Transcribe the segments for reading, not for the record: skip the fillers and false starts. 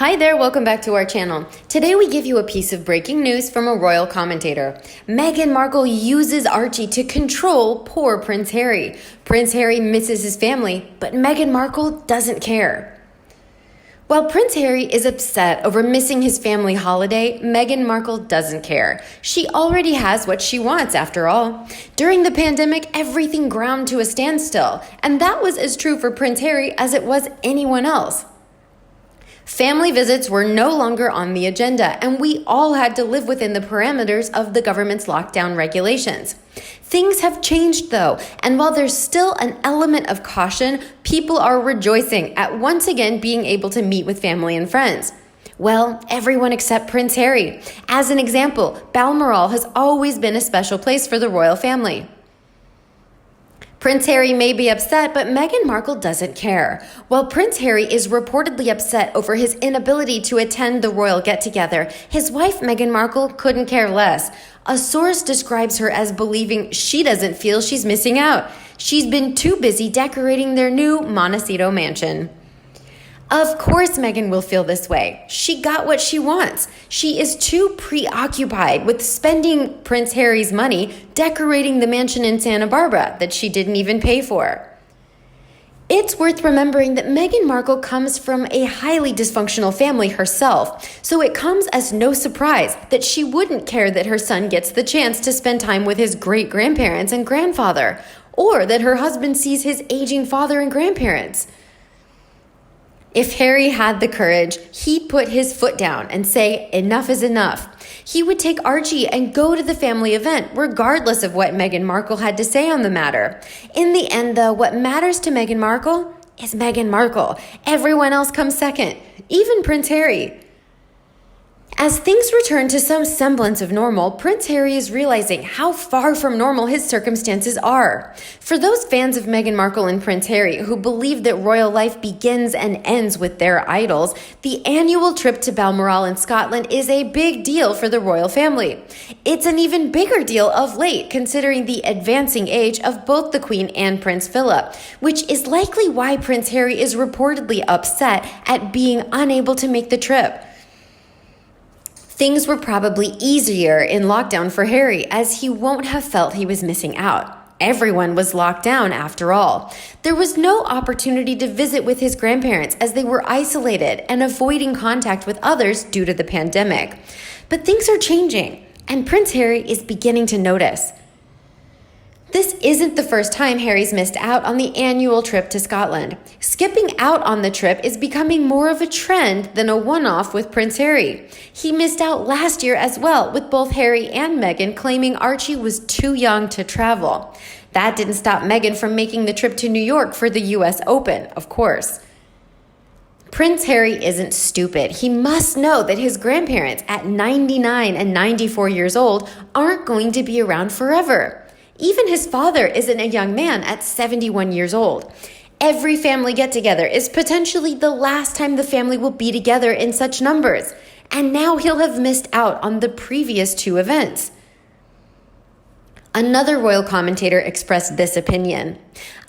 Hi there, welcome back to our channel. Today we give you a piece of breaking news from a royal commentator. Meghan Markle uses Archie to control poor Prince Harry. Prince Harry misses his family, but Meghan Markle doesn't care. While Prince Harry is upset over missing his family holiday, Meghan Markle doesn't care. She already has what she wants, after all. During the pandemic, everything ground to a standstill, and that was as true for Prince Harry as it was anyone else. Family visits were no longer on the agenda, and we all had to live within the parameters of the government's lockdown regulations. Things have changed, though, and while there's still an element of caution, people are rejoicing at once again being able to meet with family and friends. Well, everyone except Prince Harry. As an example, Balmoral has always been a special place for the royal family. Prince Harry may be upset, but Meghan Markle doesn't care. While Prince Harry is reportedly upset over his inability to attend the royal get-together, his wife Meghan Markle couldn't care less. A source describes her as believing she doesn't feel she's missing out. She's been too busy decorating their new Montecito mansion. Of course Meghan will feel this way. She got what she wants. She is too preoccupied with spending Prince Harry's money decorating the mansion in Santa Barbara that she didn't even pay for. It's worth remembering that Meghan Markle comes from a highly dysfunctional family herself, so it comes as no surprise that she wouldn't care that her son gets the chance to spend time with his great-grandparents and grandfather, or that her husband sees his aging father and grandparents. If Harry had the courage, he'd put his foot down and say, enough is enough. He would take Archie and go to the family event, regardless of what Meghan Markle had to say on the matter. In the end, though, what matters to Meghan Markle is Meghan Markle. Everyone else comes second, even Prince Harry. As things return to some semblance of normal, Prince Harry is realizing how far from normal his circumstances are. For those fans of Meghan Markle and Prince Harry who believe that royal life begins and ends with their idols, the annual trip to Balmoral in Scotland is a big deal for the royal family. It's an even bigger deal of late, considering the advancing age of both the Queen and Prince Philip, which is likely why Prince Harry is reportedly upset at being unable to make the trip. Things were probably easier in lockdown for Harry, as he won't have felt he was missing out. Everyone was locked down after all. There was no opportunity to visit with his grandparents as they were isolated and avoiding contact with others due to the pandemic. But things are changing, and Prince Harry is beginning to notice. This isn't the first time Harry's missed out on the annual trip to Scotland. Skipping out on the trip is becoming more of a trend than a one-off with Prince Harry. He missed out last year as well, with both Harry and Meghan claiming Archie was too young to travel. That didn't stop Meghan from making the trip to New York for the US Open, of course. Prince Harry isn't stupid. He must know that his grandparents at 99 and 94 years old aren't going to be around forever. Even his father isn't a young man at 71 years old. Every family get-together is potentially the last time the family will be together in such numbers, and now he'll have missed out on the previous two events. Another royal commentator expressed this opinion.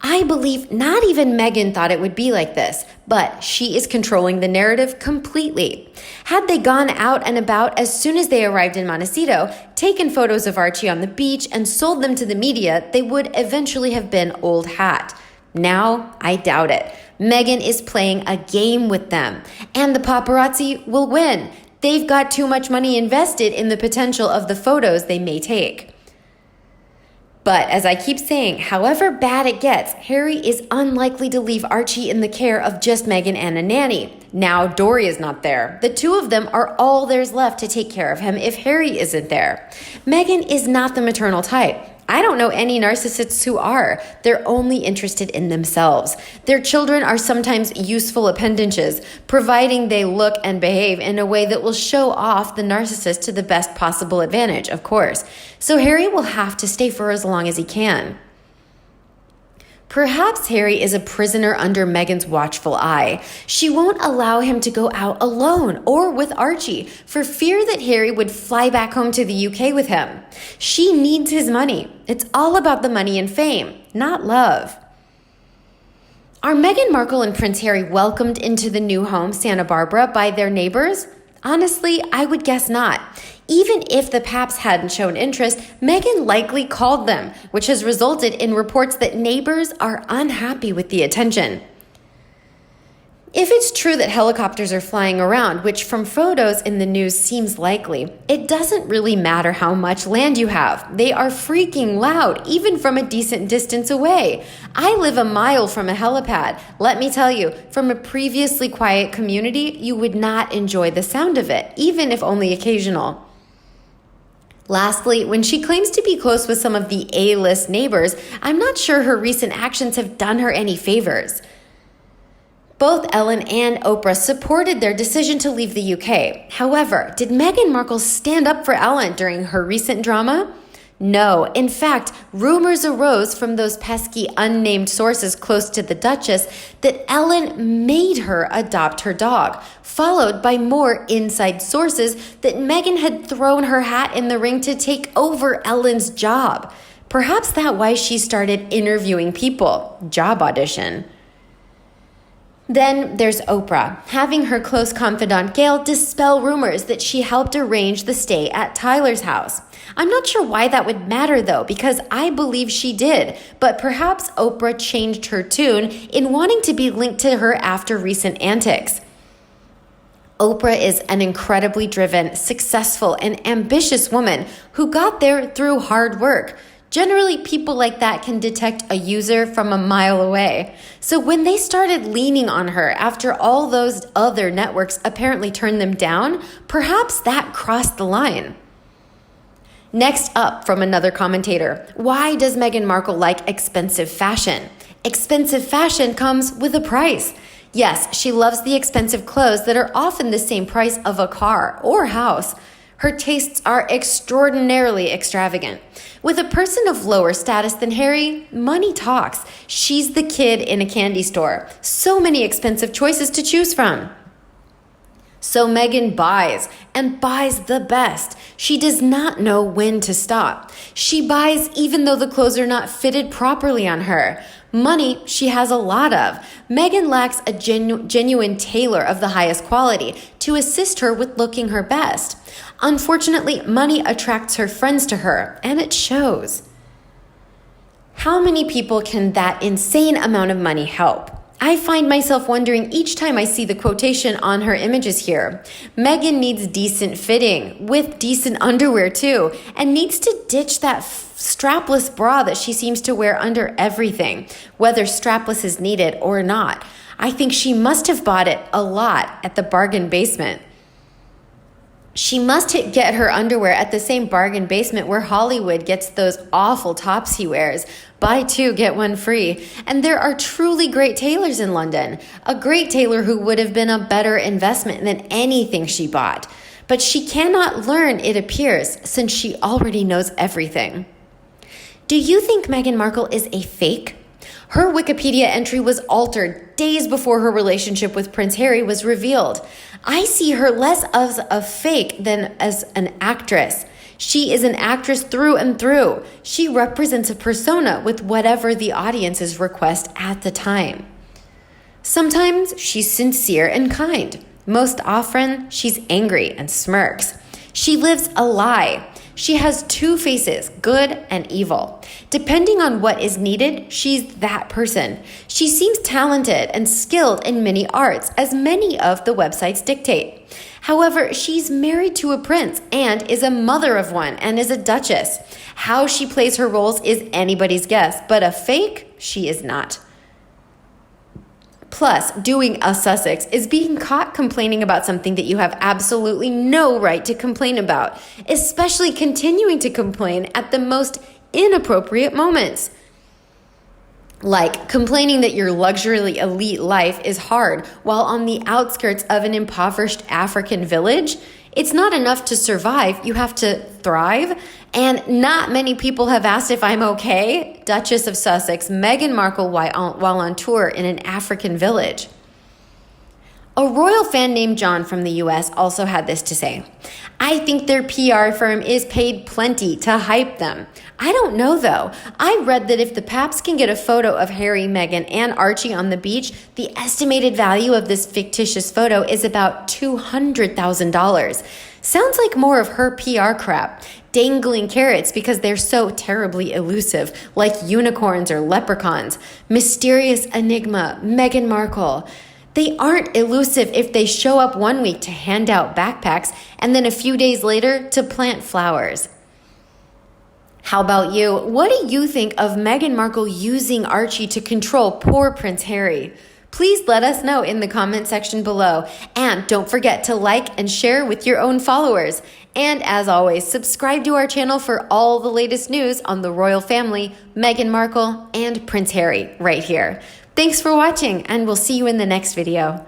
I believe not even Meghan thought it would be like this, but she is controlling the narrative completely. Had they gone out and about as soon as they arrived in Montecito, taken photos of Archie on the beach, and sold them to the media, they would eventually have been old hat. Now, I doubt it. Meghan is playing a game with them, and the paparazzi will win. They've got too much money invested in the potential of the photos they may take. But as I keep saying, however bad it gets, Harry is unlikely to leave Archie in the care of just Meghan and a nanny. Now Dory is not there. The two of them are all there's left to take care of him if Harry isn't there. Meghan is not the maternal type. I don't know any narcissists who are. They're only interested in themselves. Their children are sometimes useful appendages, providing they look and behave in a way that will show off the narcissist to the best possible advantage, of course. So Harry will have to stay for as long as he can. Perhaps Harry is a prisoner under Meghan's watchful eye. She won't allow him to go out alone or with Archie for fear that Harry would fly back home to the UK with him. She needs his money. It's all about the money and fame, not love. Are Meghan Markle and Prince Harry welcomed into the new home, Santa Barbara, by their neighbors? Honestly, I would guess not. Even if the Paps hadn't shown interest, Meghan likely called them, which has resulted in reports that neighbors are unhappy with the attention. If it's true that helicopters are flying around, which from photos in the news seems likely, it doesn't really matter how much land you have. They are freaking loud, even from a decent distance away. I live a mile from a helipad. Let me tell you, from a previously quiet community, you would not enjoy the sound of it, even if only occasional. Lastly, when she claims to be close with some of the A-list neighbors, I'm not sure her recent actions have done her any favors. Both Ellen and Oprah supported their decision to leave the UK. However, did Meghan Markle stand up for Ellen during her recent drama? No. In fact, rumors arose from those pesky unnamed sources close to the Duchess that Ellen made her adopt her dog, followed by more inside sources that Meghan had thrown her hat in the ring to take over Ellen's job. Perhaps that's why she started interviewing people. Job audition. Then there's Oprah, having her close confidant Gayle dispel rumors that she helped arrange the stay at Tyler's house. I'm not sure why that would matter though, because I believe she did, but perhaps Oprah changed her tune in wanting to be linked to her after recent antics. Oprah is an incredibly driven, successful, and ambitious woman who got there through hard work. Generally, people like that can detect a user from a mile away. So when they started leaning on her after all those other networks apparently turned them down, perhaps that crossed the line. Next up from another commentator, why does Meghan Markle like expensive fashion? Expensive fashion comes with a price. Yes, she loves the expensive clothes that are often the same price of a car or house. Her tastes are extraordinarily extravagant. With a person of lower status than Harry, money talks. She's the kid in a candy store. So many expensive choices to choose from. So Meghan buys, and buys the best. She does not know when to stop. She buys even though the clothes are not fitted properly on her. Money she has a lot of. Meghan lacks a genuine tailor of the highest quality to assist her with looking her best. Unfortunately, money attracts her friends to her, and it shows. How many people can that insane amount of money help? I find myself wondering each time I see the quotation on her images here. Meghan needs decent fitting, with decent underwear too, and needs to ditch that strapless bra that she seems to wear under everything, whether strapless is needed or not. I think she must have bought it a lot at the bargain basement. She must get her underwear at the same bargain basement where Hollywood gets those awful tops he wears. Buy two, get one free. And there are truly great tailors in London. A great tailor who would have been a better investment than anything she bought. But she cannot learn, it appears, since she already knows everything. Do you think Meghan Markle is a fake? Her Wikipedia entry was altered days before her relationship with Prince Harry was revealed. I see her less as a fake than as an actress. She is an actress through and through. She represents a persona with whatever the audience's request at the time. Sometimes she's sincere and kind. Most often, she's angry and smirks. She lives a lie. She has two faces, good and evil. Depending on what is needed, she's that person. She seems talented and skilled in many arts, as many of the websites dictate. However, she's married to a prince and is a mother of one and is a duchess. How she plays her roles is anybody's guess, but a fake, she is not. Plus, doing a Sussex is being caught complaining about something that you have absolutely no right to complain about, especially continuing to complain at the most inappropriate moments. Like complaining that your luxury elite life is hard while on the outskirts of an impoverished African village. It's not enough to survive, you have to thrive. And not many people have asked if I'm okay. Duchess of Sussex, Meghan Markle while on tour in an African village. A royal fan named John from the US also had this to say. I think their PR firm is paid plenty to hype them. I don't know though. I read that if the Paps can get a photo of Harry, Meghan, and Archie on the beach, the estimated value of this fictitious photo is about $200,000. Sounds like more of her PR crap. Dangling carrots because they're so terribly elusive, like unicorns or leprechauns. Mysterious enigma, Meghan Markle. They aren't elusive if they show up one week to hand out backpacks and then a few days later to plant flowers. How about you? What do you think of Meghan Markle using Archie to control poor Prince Harry? Please let us know in the comment section below. And don't forget to like and share with your own followers. And as always, subscribe to our channel for all the latest news on the royal family, Meghan Markle, and Prince Harry right here. Thanks for watching, and we'll see you in the next video.